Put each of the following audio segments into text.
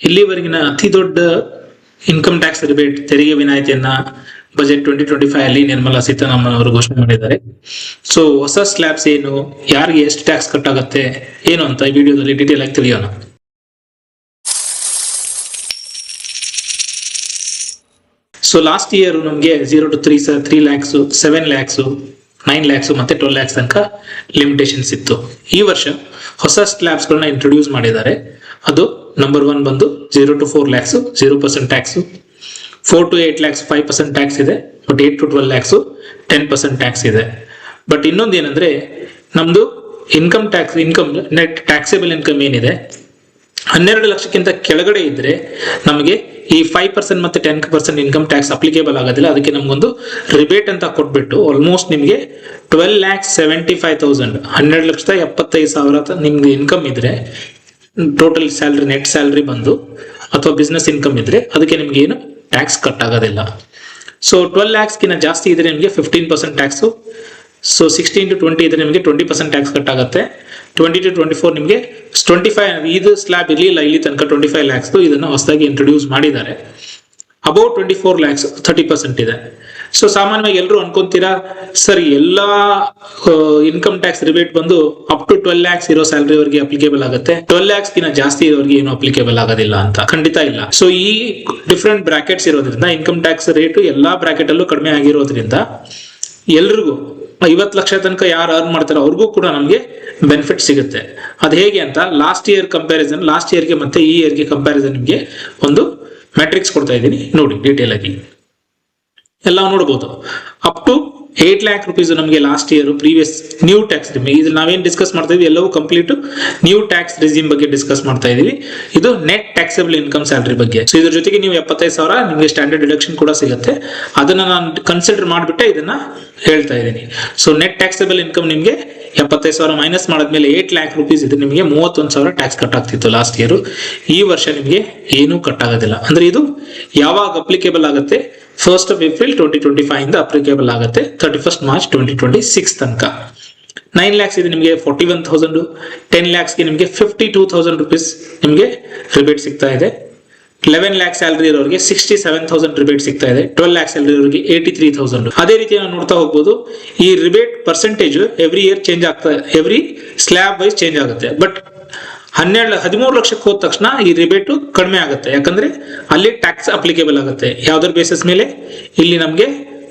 ಇಲ್ಲಿವರೆಗಿನ ಅತಿ ದೊಡ್ಡ income tax rebate ತೆರಿಗೆ ವಿನಾಯಿತಿಯನ್ನ ಬಜೆಟ್ 2025 ಅಲ್ಲಿ ನಿರ್ಮಲಾ ಸೀತಾರಾಮನ್ ಅವರು ಘೋಷಣೆ ಮಾಡಿದ್ದಾರೆ. ಸೊ ಹೊಸ ಸ್ಲ್ಯಾಬ್ಸ್ ಏನು, ಯಾರಿಗೆ ಎಷ್ಟು ಟ್ಯಾಕ್ಸ್ ಕಟ್ ಆಗುತ್ತೆ ಏನು ಅಂತ ಈ ವಿಡಿಯೋದಲ್ಲಿ ಡೀಟೇಲ್ ಆಗಿ ತಿಳಿಯೋಣ. ಸೊ ಲಾಸ್ಟ್ ಇಯರ್ ನಮಗೆ 0 to 3 lakhs, 7 lakhs, 9 lakhs ಮತ್ತೆ 12 lakhs ತನಕ ಲಿಮಿಟೇಷನ್ಸ್ ಇತ್ತು. ಈ ವರ್ಷ ಹೊಸ ಸ್ಲ್ಯಾಬ್ಸ್ ಗಳನ್ನ ಇಂಟ್ರೊಡ್ಯೂಸ್ ಮಾಡಿದ್ದಾರೆ. ಅದು ನಂಬರ್ 1 ಬಂದು 0 to 4 lakhs 0% tax, 4 to 8 lakhs 5% tax ಇದೆ, ಬಟ್ 8 to 12 lakhs 10% ಟ್ಯಾಕ್ಸ್ ಇದೆ. ಬಟ್ ಇನ್ನೊಂದು ಏನಂದ್ರೆ ನಮ್ದು ಇನ್ಕಮ್ ನೆಟ್ ಟ್ಯಾಕ್ಸೇಬಲ್ ಇನ್ಕಮ್ ಏನಿದೆ 12 ಲಕ್ಷಕ್ಕಿಂತ ಕೆಳಗಡೆ ಇದ್ರೆ ನಮಗೆ ಈ 5% ಮತ್ತೆ 10% ಇನ್ಕಮ್ ಟ್ಯಾಕ್ಸ್ ಅಪ್ಲಿಕೇಬಲ್ ಆಗೋದಿಲ್ಲ. ಅದಕ್ಕೆ ನಮ್ಗೊಂದು ರಿಬೇಟ್ ಅಂತ ಕೊಟ್ಬಿಟ್ಟು ಆಲ್ಮೋಸ್ಟ್ ನಿಮಗೆ 12,75,000 12,75,000 ನಿಮ್ಗೆ ಇನ್ಕಮ್ ಇದ್ರೆ, ಟೋಟಲ್ ಸ್ಯಾಲ್ರಿ ನೆಟ್ ಸ್ಯಾಲ್ರಿ ಬಂದು ಅಥವಾ ಬಿಸ್ನೆಸ್ ಇನ್ಕಮ್ ಇದ್ರೆ ಅದಕ್ಕೆ ನಿಮ್ಗೆ ಏನು ಟ್ಯಾಕ್ಸ್ ಕಟ್ ಆಗೋದಿಲ್ಲ. ಸೊ 12 lakhs ಗಿನ ಜಾಸ್ತಿ ಇದ್ರೆ ನಿಮಗೆ 15% ಟ್ಯಾಕ್ಸು. ಸೊ 16 to 20 ಇದ್ರೆ ನಿಮಗೆ 20% ಟ್ಯಾಕ್ಸ್ ಕಟ್ ಆಗುತ್ತೆ. 20 to 24 ನಿಮಗೆ 25, ಇದು ಸ್ಲ್ಯಾಬ್ ಇರಲಿಲ್ಲ ಇಲ್ಲಿ ತನಕ 25 lakhs, ಇದನ್ನ ಹೊಸದಾಗಿ ಇಂಟ್ರೊಡ್ಯೂಸ್ ಮಾಡಿದ್ದಾರೆ. ಅಬೌವ್ 24 lakhs 30% ಇದೆ. ಸೊ ಸಾಮಾನ್ಯವಾಗಿ ಎಲ್ಲರೂ ಅನ್ಕೊಂತೀರಾ ಸರ್ ಎಲ್ಲಾ ಇನ್ಕಮ್ ಟ್ಯಾಕ್ಸ್ ರಿಬೇಟ್ ಬಂದು ಅಪ್ ಟು 12 lakhs ಇರೋ ಸ್ಯಾಲರಿ ಅವರಿಗೆ ಅಪ್ಲಿಕೇಬಲ್ ಆಗುತ್ತೆ, 12 lakhs ಗಿನ ಜಾಸ್ತಿ ಇರೋರಿಗೆ ಏನು ಅಪ್ಲಿಕೇಬಲ್ ಆಗೋದಿಲ್ಲ ಅಂತ. ಖಂಡಿತ ಇಲ್ಲ. ಸೊ ಈ ಡಿಫ್ರೆಂಟ್ ಬ್ರಾಕೆಟ್ಸ್ ಇರೋದ್ರಿಂದ ಇನ್ಕಮ್ ಟ್ಯಾಕ್ಸ್ ರೇಟ್ ಎಲ್ಲಾ ಬ್ರಾಕೆಟ್ ಅಲ್ಲೂ ಕಡಿಮೆ ಆಗಿರೋದ್ರಿಂದ ಎಲ್ರಿಗೂ 50 ಲಕ್ಷ ತನಕ ಯಾರು ಅರ್ನ್ ಮಾಡ್ತಾರೋ ಅವ್ರಿಗೂ ಕೂಡ ನಮಗೆ ಬೆನಿಫಿಟ್ ಸಿಗುತ್ತೆ. ಅದು ಹೇಗೆ ಅಂತ ಲಾಸ್ಟ್ ಇಯರ್ಗೆ ಮತ್ತೆ ಈ ಇಯರ್ಗೆ ಕಂಪ್ಯಾರಿಸನ್ ನಿಮಗೆ ಒಂದು ಮ್ಯಾಟ್ರಿಕ್ಸ್ ಕೊಡ್ತಾ ಇದ್ದೀನಿ, ನೋಡಿ ಡೀಟೇಲ್ ಆಗಿ ಎಲ್ಲ ನೋಡಬಹುದು. ಅಪ್ ಟು 8 lakh rupees ನಮಗೆ last year previous new tax ಇದು ನಾವೇನ್ ಡಿಸ್ಕಸ್ ಮಾಡ್ತಾ ಇದೀವಿ ಎಲ್ಲವೂ ಕಂಪ್ಲೀಟ್ ನ್ಯೂ ಟ್ಯಾಕ್ಸ್ ರಿಜಿಮ್ ಬಗ್ಗೆ ಡಿಸ್ಕಸ್ ಮಾಡ್ತಾ ಇದೀವಿ. ಇದು ನೆಟ್ ಟ್ಯಾಕ್ಸಬಲ್ ಇನ್ಕಮ್ ಸ್ಯಾಲರಿ ಬಗ್ಗೆ. ಸೊ ಇದ್ರ ಜೊತೆಗೆ ನೀವು 75,000 ನಿಮಗೆ ಸ್ಟ್ಯಾಂಡರ್ಡ್ ಡಿಡಕ್ಷನ್ ಕೂಡ ಸಿಗುತ್ತೆ. ಅದನ್ನ ನಾನು ಕನ್ಸಿಡರ್ ಮಾಡಿಬಿಟ್ಟೆ ಇದನ್ನ ಹೇಳ್ತಾ ಇದ್ದೀನಿ. ಸೊ ನೆಟ್ ಟ್ಯಾಕ್ಸಬಲ್ ಇನ್ಕಮ್ ನಿಮಗೆ 75,000 ಮೈನಸ್ ಮಾಡಿದ್ಮೇಲೆ 8 lakh rupees ಇದೆ, ನಿಮಗೆ 31,000 ಟ್ಯಾಕ್ಸ್ ಕಟ್ ಆಗ್ತಿತ್ತು ಲಾಸ್ಟ್ ಇಯರ್. ಈ ವರ್ಷ ನಿಮಗೆ ಏನೂ ಕಟ್ ಆಗೋದಿಲ್ಲ. ಅಂದ್ರೆ ಇದು ಯಾವಾಗ ಅಪ್ಲಿಕೇಬಲ್ ಆಗುತ್ತೆ, 1st of April 2025 ಇಂದ ಅಪ್ಲಿಕೇಬಲ್ ಆಗುತ್ತೆ 31st March 2026 ತನಕ. 9 lakhs ಇದೆ ನಿಮಗೆ 41,000, 10 lakhs ಗೆ ನಿಮಗೆ 52,000 rupees ನಿಮಗೆ ರಿಬೇಟ್ ಸಿಗ್ತಾ ಇದೆ. 11 lakh ಸ್ಯಾಲರಿ ಇರೋರಿಗೆ 67,000 ರಿಬೇಟ್ ಸಿಗ್ತಾ ಇದೆ. 12 lakh ಸ್ಯಾಲರಿ ಇರೋರಿಗೆ 83,000. ಅದೇ ರೀತಿ ನಾವು ನೋಡ್ತಾ ಹೋಗ್ಬೋದು. ಈ rebate percentage every year change ಆಗ್ತಾ, ಎವ್ರಿ ಸ್ಲ್ಯಾಬ್ ವೈಸ್ ಚೇಂಜ್ ಆಗುತ್ತೆ. ಬಟ್ 13 ಲಕ್ಷಕ್ಕೆ ಹೋದ ತಕ್ಷಣ ಈ ರಿಬೇಟ್ ಕಡಿಮೆ ಆಗುತ್ತೆ, ಯಾಕಂದ್ರೆ ಅಲ್ಲಿ ಟ್ಯಾಕ್ಸ್ ಅಪ್ಲಿಕೇಬಲ್ ಆಗುತ್ತೆ. ಯಾವ್ದ್ರ ಬೇಸಿಸ್ ಮೇಲೆ, ಇಲ್ಲಿ ನಮಗೆ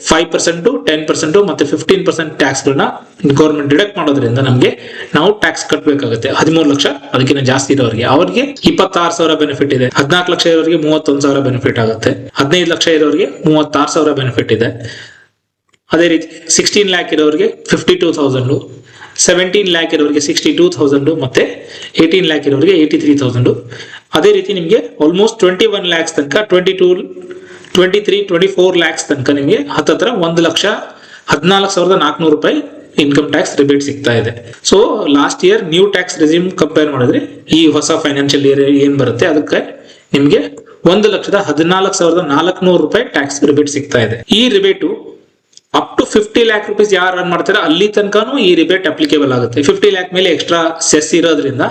5%, 10% ಮತ್ತೆ 15% ಟ್ಯಾಕ್ಸ್ ಗಳನ್ನ ಗೌರ್ಮೆಂಟ್ ಡಿಡಕ್ಟ್ ಮಾಡೋದ್ರಿಂದ ನಮಗೆ ನಾವು ಟ್ಯಾಕ್ಸ್ ಕಟ್ಟಬೇಕಾಗುತ್ತೆ. 13 ಲಕ್ಷ ಅದಕ್ಕಿಂತ ಜಾಸ್ತಿ ಇರೋರಿಗೆ ಅವ್ರಿಗೆ 26,000 ಬೆನಿಫಿಟ್ ಇದೆ. 14 ಲಕ್ಷ ಇರೋರಿಗೆ 31,000 ಬೆನಿಫಿಟ್ ಆಗುತ್ತೆ. 15 ಲಕ್ಷ ಇರೋರಿಗೆ 36,000 ಬೆನಿಫಿಟ್ ಇದೆ. ಅದೇ ರೀತಿ 16 lakh ಇರೋರಿಗೆ 52,000, 17 lakh ಇರೋರಿಗೆ 62,000 ಮತ್ತೆ 18 lakh ಇರೋರಿಗೆ 83,000. ಅದೇ ರೀತಿ ನಿಮಗೆ ಆಲ್ಮೋಸ್ಟ್ 21 lakhs ತನಕ 24 lakhs ತನಕ ನಿಮಗೆ ಹತ್ತತ್ರ 1,14,400 ರೂಪಾಯಿ ಇನ್ಕಮ್ ಟ್ಯಾಕ್ಸ್ ರಿಬೇಟ್ ಸಿಗ್ತಾ ಇದೆ. So last year new tax regime compare ಮಾಡಿದ್ರೆ ಈ ಹೊಸ ಫೈನಾನ್ಷಿಯಲ್ ಇಯರ್ ಏನ್ ಬರುತ್ತೆ ಅದಕ್ಕೆ ನಿಮಗೆ 1,14,400 ರೂಪಾಯಿ ಟ್ಯಾಕ್ಸ್ ರಿಬೇಟ್ ಸಿಗ್ತಾ ಇದೆ. ಈ ರಿಬೇಟು ಅಪ್ ಟು 50 lakh rupees ಯಾರು ಅರ್ನ್ ಮಾಡ್ತಾರೆ ಅಲ್ಲಿ ತನಕನೂ ಈ ರಿಬೇಟ್ ಅಪ್ಲಿಕೇಬಲ್ ಆಗುತ್ತೆ. 50 lakh ಮೇಲೆ ಎಕ್ಸ್ಟ್ರಾ ಸೆಸ್ ಇರೋದ್ರಿಂದ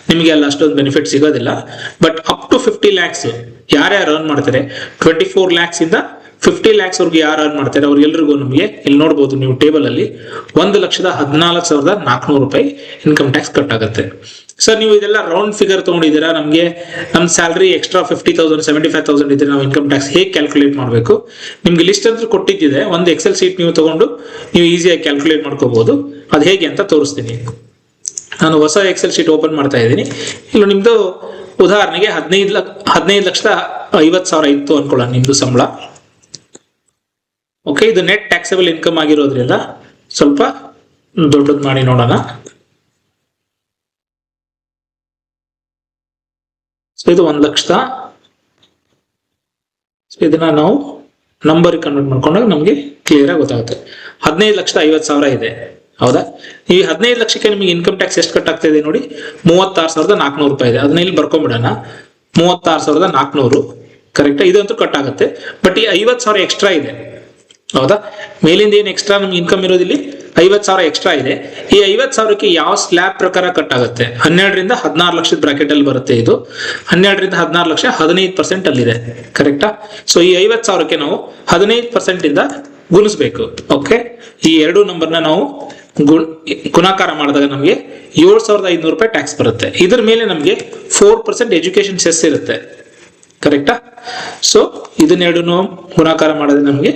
ನಿಮಗೆ ಅಲ್ಲಿ ಅಷ್ಟೊಂದು ಬೆನಿಫಿಟ್ ಸಿಗೋದಿಲ್ಲ. ಬಟ್ ಅಪ್ ಟು 50 lakhs ಯಾರ್ಯಾರು ಅರ್ನ್ ಮಾಡ್ತಾರೆ, 24 lakhs ಇಂದ 50 lakhs ಅವ್ರಿಗೆ ಯಾರು ಅರ್ನ್ ಮಾಡ್ತಾರೆ ಅವ್ರಿಗೆಲ್ರಿಗೂ ನಮಗೆ ಇಲ್ಲಿ ನೋಡಬಹುದು ನೀವು ಟೇಬಲ್ ಅಲ್ಲಿ 1,14,400 ರೂಪಾಯಿ ಇನ್ಕಮ್ ಟ್ಯಾಕ್ಸ್ ಕಟ್ ಆಗುತ್ತೆ. ಸರ್ ನೀವು ಇದೆಲ್ಲ ರೌಂಡ್ ಫಿಗರ್ ತಗೊಂಡಿದ್ದೀರಾ, ನಮಗೆ ನಮ್ಮ ಸ್ಯಾಲರಿ ಎಕ್ಸ್ಟ್ರಾ 50,000 75,000 ಇದ್ರೆ ನಾವು ಇನ್ಕಮ್ ಟ್ಯಾಕ್ಸ್ ಹೇಗೆ ಕ್ಯಾಲ್ಕುಲೇಟ್ ಮಾಡಬೇಕು, ನಿಮ್ಗೆ ಲಿಸ್ಟ್ ಅಂತ ಕೊಟ್ಟಿದ್ದಿದೆ. ಒಂದು ಎಕ್ಸೆಲ್ ಶೀಟ್ ನೀವು ತಗೊಂಡು ನೀವು ಈಸಿಯಾಗಿ ಕ್ಯಾಲ್ಕುಲೇಟ್ ಮಾಡ್ಕೋಬಹುದು. ಅದು ಹೇಗೆ ಅಂತ ತೋರಿಸ್ತೀನಿ. ನಾನು ಹೊಸ ಎಕ್ಸೆಲ್ ಶೀಟ್ ಓಪನ್ ಮಾಡ್ತಾ ಇದ್ದೀನಿ. ಇಲ್ಲಿ ನಿಮ್ದು ಉದಾಹರಣೆಗೆ 15,50,000 ಇತ್ತು ಅನ್ಕೊಳ್ಳೋಣ ನಿಮ್ದು ಸಂಬಳ. ಓಕೆ, ಇದು ನೆಟ್ ಟ್ಯಾಕ್ಸಬಲ್ ಇನ್ಕಮ್ ಆಗಿರೋದ್ರಿಂದ ಸ್ವಲ್ಪ ದೊಡ್ಡದು ಮಾಡಿ ನೋಡೋಣ. ಸೊ ಇದು 1,00,000. ಸೊ ಇದನ್ನ ನಾವು ನಂಬರ್ ಕನ್ವರ್ಟ್ ಮಾಡ್ಕೊಂಡಾಗ ನಮಗೆ ಕ್ಲಿಯರ್ ಆಗಿ ಗೊತ್ತಾಗುತ್ತೆ. 15,50,000 ಇದೆ, ಹೌದಾ? ಈ 15 ಲಕ್ಷಕ್ಕೆ ನಿಮಗೆ ಇನ್ಕಮ್ ಟ್ಯಾಕ್ಸ್ ಎಷ್ಟು ಕಟ್ ಆಗ್ತಾ ಇದೆ ನೋಡಿ, 36,400 ರೂಪಾಯಿ ಇದೆ. ಅದನ್ನ ಇಲ್ಲಿ ಬರ್ಕೊಂಡ್ಬಿಡೋಣ, 36,400 ಕರೆಕ್ಟ್. ಇದಂತೂ ಕಟ್ ಆಗುತ್ತೆ. ಬಟ್ ಈ 50,000 ಎಕ್ಸ್ಟ್ರಾ ಇದೆ, ಹೌದಾ? ಮೇಲಿಂದ ಏನು ಎಕ್ಸ್ಟ್ರಾ ನಮ್ಗೆ ಇನ್ಕಮ್ ಇರೋದಿಲ್ಲಿ 50,000 ಎಕ್ಸ್ಟ್ರಾ ಇದೆ. ಈ 50,000ಕ್ಕೆ ಯಾವ ಸ್ಲ್ಯಾಬ್ ಪ್ರಕಾರ ಕಟ್ ಆಗುತ್ತೆ? 12ರಿಂದ 16 ಲಕ್ಷದ ಬ್ರಾಕೆಟ್ ಅಲ್ಲಿ ಬರುತ್ತೆ ಇದು. 12ರಿಂದ 16 ಲಕ್ಷ 15% ಅಲ್ಲಿದೆ, ಕರೆಕ್ಟಾ? ಸೊ ಈ 50,000ಕ್ಕೆ ನಾವು 15% ಇಂದ ಗುಣಿಸ್ಬೇಕು. ಓಕೆ, ಈ ಎರಡು ನಂಬರ್ನ ನಾವು ಗುಣಾಕಾರ ಮಾಡಿದಾಗ ನಮಗೆ 7,500 ರೂಪಾಯಿ ಟ್ಯಾಕ್ಸ್ ಬರುತ್ತೆ. ಇದ್ರ ಮೇಲೆ ನಮಗೆ 4% ಎಜುಕೇಶನ್ ಸೆಸ್ ಇರುತ್ತೆ, ಕರೆಕ್ಟಾ? ಸೊ ಇದನ್ನೆರಡನ್ನು ಗುಣಾಕಾರ ಮಾಡಿದ್ರೆ ನಮಗೆ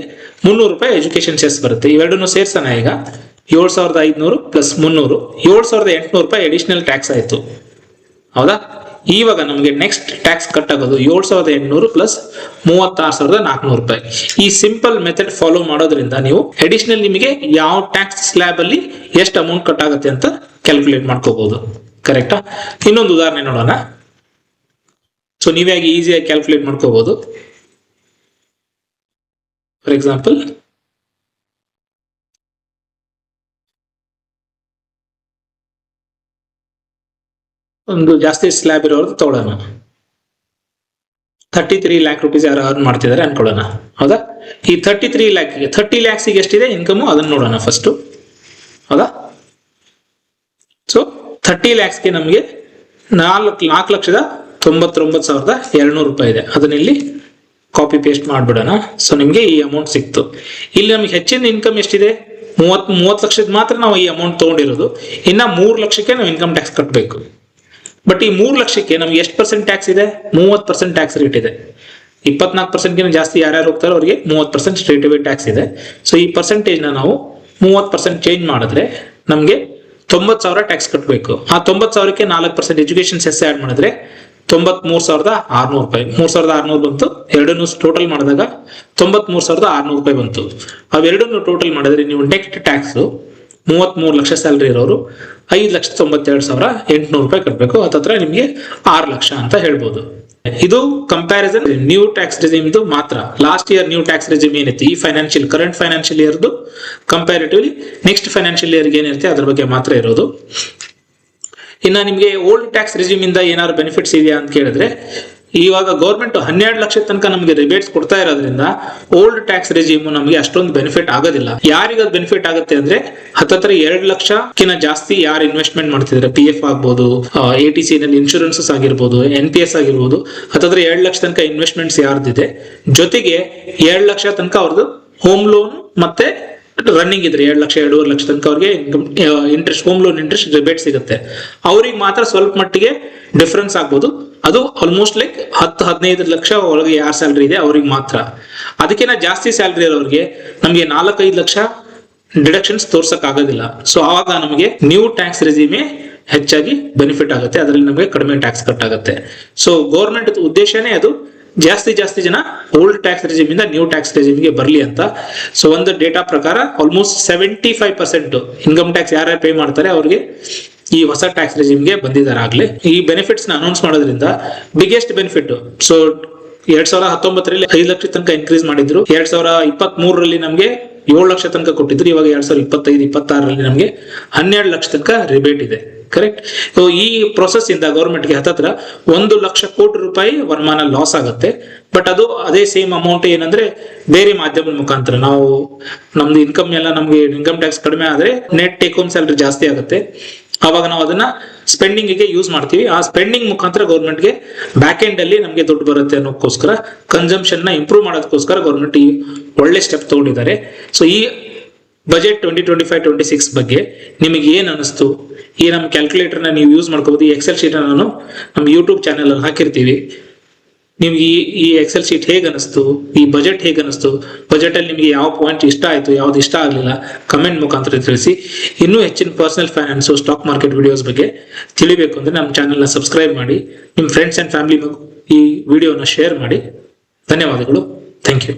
300 ರೂಪಾಯಿ ಎಜುಕೇಶನ್ ಸೆಸ್ ಬರುತ್ತೆ. ಇವೆರಡನ್ನು ಸೇರ್ಸೋಣ. ಈಗ 7,500 ಪ್ಲಸ್ 300 7,800 ರೂಪಾಯಿ ಅಡಿಷನಲ್ ಟ್ಯಾಕ್ಸ್ ಆಯ್ತು, ಹೌದಾ? ಇವಾಗ ನಮಗೆ ನೆಕ್ಸ್ಟ್ ಟ್ಯಾಕ್ಸ್ ಕಟ್ ಆಗೋದು 7,800 ಪ್ಲಸ್ 36,400 ರೂಪಾಯಿ. ಈ ಸಿಂಪಲ್ ಮೆಥಡ್ ಫಾಲೋ ಮಾಡೋದ್ರಿಂದ ನೀವು ಅಡಿಷನಲ್ ನಿಮಗೆ ಯಾವ ಟ್ಯಾಕ್ಸ್ ಸ್ಲ್ಯಾಬ್ ಅಲ್ಲಿ ಎಷ್ಟು ಅಮೌಂಟ್ ಕಟ್ ಆಗುತ್ತೆ ಅಂತ ಕ್ಯಾಲ್ಕುಲೇಟ್ ಮಾಡ್ಕೋಬಹುದು, ಕರೆಕ್ಟಾ? ಇನ್ನೊಂದು ಉದಾಹರಣೆ ನೋಡೋಣ. ಸೊ ನೀವೇ ಈಸಿಯಾಗಿ ಕ್ಯಾಲ್ಕುಲೇಟ್ ಮಾಡ್ಕೋಬಹುದು. ಫಾರ್ ಎಕ್ಸಾಂಪಲ್, ಒಂದು ಜಾಸ್ತಿ ಸ್ಲ್ಯಾಬ್ ಇರೋದು ತಗೊಳ್ಳೋಣ. 33 ಲ್ಯಾಕ್ ರುಪೀಸ್ ಯಾರು ಅರ್ನ್ ಮಾಡ್ತಿದ್ದಾರೆ ಅನ್ಕೊಳ್ಳೋಣ, ಹೌದಾ? ಈ 33 ಲ್ಯಾಕ್ಗೆ 30 ಲ್ಯಾಕ್ಸಿಗೆ ಎಷ್ಟಿದೆ ಇನ್ಕಮು ಅದನ್ನು ನೋಡೋಣ ಫಸ್ಟ್, ಹೌದಾ? ಸೊ 30 ಲ್ಯಾಕ್ಸ್ಗೆ ನಮಗೆ 4,99,200 ರೂಪಾಯಿ ಇದೆ. ಅದನ್ನ ಇಲ್ಲಿ ಕಾಪಿ ಪೇಸ್ಟ್ ಮಾಡ್ಬಿಡೋಣ. ಸೊ ನಿಮಗೆ ಈ ಅಮೌಂಟ್ ಸಿಕ್ತು. ಇಲ್ಲಿ ನಮಗೆ ಹೆಚ್ಚಿನ ಇನ್ಕಮ್ ಎಷ್ಟಿದೆ? 30 ಲಕ್ಷದ ಮಾತ್ರ ನಾವು ಈ ಅಮೌಂಟ್ ತಗೊಂಡಿರೋದು. ಇನ್ನ 3 ಲಕ್ಷಕ್ಕೆ ನಾವು ಇನ್ಕಮ್ ಟ್ಯಾಕ್ಸ್ ಕಟ್ಟಬೇಕು. ಬಟ್ ಈ 3 ಲಕ್ಷಕ್ಕೆ ನಮ್ಗೆ ಎಷ್ಟು ಪರ್ಸೆಂಟ್ ಟ್ಯಾಕ್ಸ್ ಇದೆ? 30% ಟ್ಯಾಕ್ಸ್ ರೇಟ್ ಇದೆ. 24%ಗಿಂತ ಜಾಸ್ತಿ ಯಾರ್ಯಾರು ಹೋಗ್ತಾರೋ ಅವರಿಗೆ 30% ಸ್ಟ್ರೇಟ್ ಅವೇ ಟ್ಯಾಕ್ಸ್ ಇದೆ. ಸೊ ಈ ಪರ್ಸೆಂಟೇಜ್ನ ನಾವು 30% ಚೇಂಜ್ ಮಾಡಿದ್ರೆ ನಮಗೆ 90,000 ಟ್ಯಾಕ್ಸ್ ಕಟ್ಟಬೇಕು. ಆ 90,000ಕ್ಕೆ 4% ಎಜುಕೇಶನ್ ಸೆಸ್ ಆಡ್ ಮಾಡಿದ್ರೆ 93,600 ರೂಪಾಯಿ. 3,600 ಬಂತು. ಎರಡನ್ನು ಟೋಟಲ್ ಮಾಡಿದಾಗ 93,600 ರೂಪಾಯಿ ಬಂತು. ಅವೆರಡನ್ನು ಟೋಟಲ್ ಮಾಡಿದ್ರೆ ನೀವು ನೆಕ್ಸ್ಟ್ ಟ್ಯಾಕ್ಸ್ 33 ಲಕ್ಷ ಸ್ಯಾಲರಿ ಇರೋರು 5,92,800 ರೂಪಾಯಿ ಕಟ್ಟಬೇಕು. ಹತ್ತತ್ರ ನಿಮಗೆ 6 ಲಕ್ಷ ಅಂತ ಹೇಳ್ಬೋದು. ಇದು ಕಂಪ್ಯಾರಿಸನ್ ನ್ಯೂ ಟ್ಯಾಕ್ಸ್ ರೆಜಿಮ್ ಇದು ಮಾತ್ರ. Last year new tax regime ಏನಿತ್ತು ಈ ಕರೆಂಟ್ ಫೈನಾನ್ಷಿಯಲ್ ಇಯರ್ದು ಕಂಪ್ಯಾರಿಟಿವ್ಲಿ ನೆಕ್ಸ್ಟ್ ಫೈನಾನ್ಷಿಯಲ್ ಇಯರ್ಗೆ ಏನಿರುತ್ತೆ ಅದ್ರ ಬಗ್ಗೆ ಮಾತ್ರ ಇರೋದು. ಇನ್ನ ನಿಮಗೆ ಓಲ್ಡ್ ಟ್ಯಾಕ್ಸ್ ರೆಜಿಮ್ ಇಂದ ಏನಾದ್ರು ಬೆನಿಫಿಟ್ಸ್ ಇದೆಯಾ ಅಂತ ಕೇಳಿದ್ರೆ, ಇವಾಗ ಗೌರ್ಮೆಂಟ್ 12 ಲಕ್ಷ ತನಕ ನಮಗೆ ರಿಬೇಟ್ಸ್ ಕೊಡ್ತಾ ಇರೋದ್ರಿಂದ ಓಲ್ಡ್ ಟ್ಯಾಕ್ಸ್ ರೆಜಿಮ್ ನಮಗೆ ಅಷ್ಟೊಂದು ಬೆನಿಫಿಟ್ ಆಗೋದಿಲ್ಲ. ಯಾರಿಗದು ಬೆನಿಫಿಟ್ ಆಗುತ್ತೆ ಅಂದ್ರೆ ಹತ್ತತ್ರ 2 ಲಕ್ಷಕ್ಕಿಂತ ಜಾಸ್ತಿ ಯಾರು ಇನ್ವೆಸ್ಟ್ಮೆಂಟ್ ಮಾಡ್ತಿದ್ರೆ, PF ಆಗ್ಬೋದು, ATC ನಲ್ಲಿ ಇನ್ಶೂರೆನ್ಸಸ್ ಆಗಿರ್ಬೋದು, NPS ಆಗಿರ್ಬೋದು, ಹತ್ತತ್ರ 2 ಲಕ್ಷ ತನಕ ಇನ್ವೆಸ್ಟ್ಮೆಂಟ್ಸ್ ಯಾರ್ದಿದೆ, ಜೊತೆಗೆ 2 ಲಕ್ಷ ತನಕ ಅವ್ರದ್ದು ಹೋಮ್ ಲೋನ್ ಮತ್ತೆ ರನ್ನಿಂಗ್ ಇದ್ರೆ 2 ಲಕ್ಷ 2.5 ಲಕ್ಷ ತನಕ ಅವ್ರಿಗೆ interest, home loan interest rebate ಸಿಗುತ್ತೆ. ಅವ್ರಿಗೆ ಮಾತ್ರ ಸ್ವಲ್ಪ ಮಟ್ಟಿಗೆ ಡಿಫರೆನ್ಸ್ ಆಗ್ಬೋದು. ಅದು ಆಲ್ಮೋಸ್ಟ್ ಲೈಕ್ 10-15 ಲಕ್ಷ ಒಳಗೆ ಯಾರು ಸ್ಯಾಲ್ರಿ ಇದೆ ಅವ್ರಿಗೆ ಮಾತ್ರ. ಅದಕ್ಕಿಂತ ಜಾಸ್ತಿ ಸ್ಯಾಲ್ರಿ ಇರೋರಿಗೆ ನಮಗೆ 4-5 ಲಕ್ಷ ಡಿಡಕ್ಷನ್ಸ್ ತೋರ್ಸಕ್ ಆಗೋದಿಲ್ಲ. ಸೊ ಆವಾಗ ನಮಗೆ ನ್ಯೂ ಟ್ಯಾಕ್ಸ್ ರೆಜಿಮೇ ಹೆಚ್ಚಾಗಿ ಬೆನಿಫಿಟ್ ಆಗುತ್ತೆ, ಅದರಲ್ಲಿ ನಮಗೆ ಕಡಿಮೆ ಟ್ಯಾಕ್ಸ್ ಕಟ್ ಆಗುತ್ತೆ. ಸೊ ಗೌರ್ಮೆಂಟ್ ಉದ್ದೇಶನೇ ಅದು ಜಾಸ್ತಿ ಜನ ಓಲ್ಡ್ ಟ್ಯಾಕ್ಸ್ ರೆಜಿಮ್ ಇಂದ ನ್ಯೂ ಟ್ಯಾಕ್ಸ್ ರೆಜಿಮ್ಗೆ ಬರಲಿ ಅಂತ. ಸೊ ಒಂದು ಡೇಟಾ ಪ್ರಕಾರ ಆಲ್ಮೋಸ್ಟ್ 75% ಇನ್ಕಮ್ ಟ್ಯಾಕ್ಸ್ ಯಾರ್ಯಾರು ಪೇ ಮಾಡ್ತಾರೆ ಅವ್ರಿಗೆ ಈ ಹೊಸ ಟ್ಯಾಕ್ಸ್ ರೆಜಿಮ್ಗೆ ಬಂದಿದ್ದಾರೆ ಆಗ್ಲೇ. ಈ ಬೆನಿಫಿಟ್ಸ್ ನ ಅನೌನ್ಸ್ ಮಾಡೋದ್ರಿಂದ ಬಿಗ್ಗೆಸ್ಟ್ ಬೆನಿಫಿಟ್, ಸೊ 2019ರಲ್ಲಿ 5 ಲಕ್ಷ ತನಕ ಇನ್ಕ್ರೀಸ್ ಮಾಡಿದ್ರು. 2023ರಲ್ಲಿ ನಮಗೆ 7 ಲಕ್ಷ ತನಕ ಕೊಟ್ಟಿದ್ರು. ಇವಾಗ 2025-26ರಲ್ಲಿ ನಮಗೆ 12 ಲಕ್ಷ ತನಕ ರಿಬೇಟ್ ಇದೆ, ಕರೆಕ್ಟ್? ಸೊ ಈ ಪ್ರೊಸೆಸ್ ಇಂದ ಗೌರ್ಮೆಂಟ್ಗೆ ಹತ್ತತ್ರ 1 ಲಕ್ಷ ಕೋಟಿ ರೂಪಾಯಿ ವರಮಾನ ಲಾಸ್ ಆಗುತ್ತೆ. ಬಟ್ ಅದು ಅದೇ ಸೇಮ್ ಅಮೌಂಟ್ ಏನಂದ್ರೆ ಬೇರೆ ಮಾಧ್ಯಮದ ಮುಖಾಂತರ ನಾವು ನಮ್ದು ಇನ್ಕಮ್ ಎಲ್ಲ ನಮ್ಗೆ ಇನ್ಕಮ್ ಟ್ಯಾಕ್ಸ್ ಕಡಿಮೆ ಆದ್ರೆ ನೆಟ್ ಟೇಕ್ ಹೋಮ್ ಸ್ಯಾಲರಿ ಜಾಸ್ತಿ ಆಗುತ್ತೆ. ಆವಾಗ ನಾವು ಅದನ್ನ ಸ್ಪೆಂಡಿಂಗ್ ಗೆ ಯೂಸ್ ಮಾಡ್ತೀವಿ. ಆ ಸ್ಪೆಂಡಿಂಗ್ ಮುಖಾಂತರ ಗೌರ್ಮೆಂಟ್ಗೆ ಬ್ಯಾಕ್ ಎಂಡ್ ಅಲ್ಲಿ ನಮಗೆ ದುಡ್ಡು ಬರುತ್ತೆ ಅನ್ನೋಕ್ಕೋಸ್ಕರ, ಕನ್ಸಂಪ್ಷನ್ ನ ಇಂಪ್ರೂವ್ ಮಾಡೋದಕ್ಕೋಸ್ಕರ ಗೌರ್ಮೆಂಟ್ ಈ ಒಳ್ಳೆ ಸ್ಟೆಪ್ ತಗೊಂಡಿದ್ದಾರೆ. ಸೊ ಈ ಬಜೆಟ್ 2025-26 ಬಗ್ಗೆ ನಿಮಗೆ ಏನ್ ಅನಿಸ್ತು? ಈ ನಮ್ಮ ಕ್ಯಾಲ್ಕುಲೇಟರ್ನ ನೀವು ಯೂಸ್ ಮಾಡ್ಕೋಬಹುದು. ಈ ಎಕ್ಸೆಲ್ ಶೀಟ್ ನಾನು ನಮ್ಮ ಯೂಟ್ಯೂಬ್ ಚಾನೆಲ್ ಅಲ್ಲಿ ಹಾಕಿರ್ತೀವಿ. ನಿಮ್ಗೆ ಈ ಎಕ್ಸೆಲ್ ಶೀಟ್ ಹೇಗೆ ಅನಿಸ್ತು? ಈ ಬಜೆಟ್ ಹೇಗೆ ಅನಿಸ್ತು? ಬಜೆಟ್ ಅಲ್ಲಿ ನಿಮಗೆ ಯಾವ ಪಾಯಿಂಟ್ ಇಷ್ಟ ಆಯ್ತು, ಯಾವ್ದು ಇಷ್ಟ ಆಗಲಿಲ್ಲ, ಕಮೆಂಟ್ ಮುಖಾಂತರ ತಿಳಿಸಿ. ಇನ್ನೂ ಹೆಚ್ಚಿನ personal finance, stock market videos ಬಗ್ಗೆ ತಿಳಿಬೇಕು ಅಂದ್ರೆ ನಮ್ಮ ಚಾನೆಲ್ನ ಸಬ್ಸ್ಕ್ರೈಬ್ ಮಾಡಿ, ನಿಮ್ಮ ಫ್ರೆಂಡ್ಸ್ ಅಂಡ್ ಫ್ಯಾಮಿಲಿ ಈ ವಿಡಿಯೋನ ಶೇರ್ ಮಾಡಿ. ಧನ್ಯವಾದಗಳು. Thank you.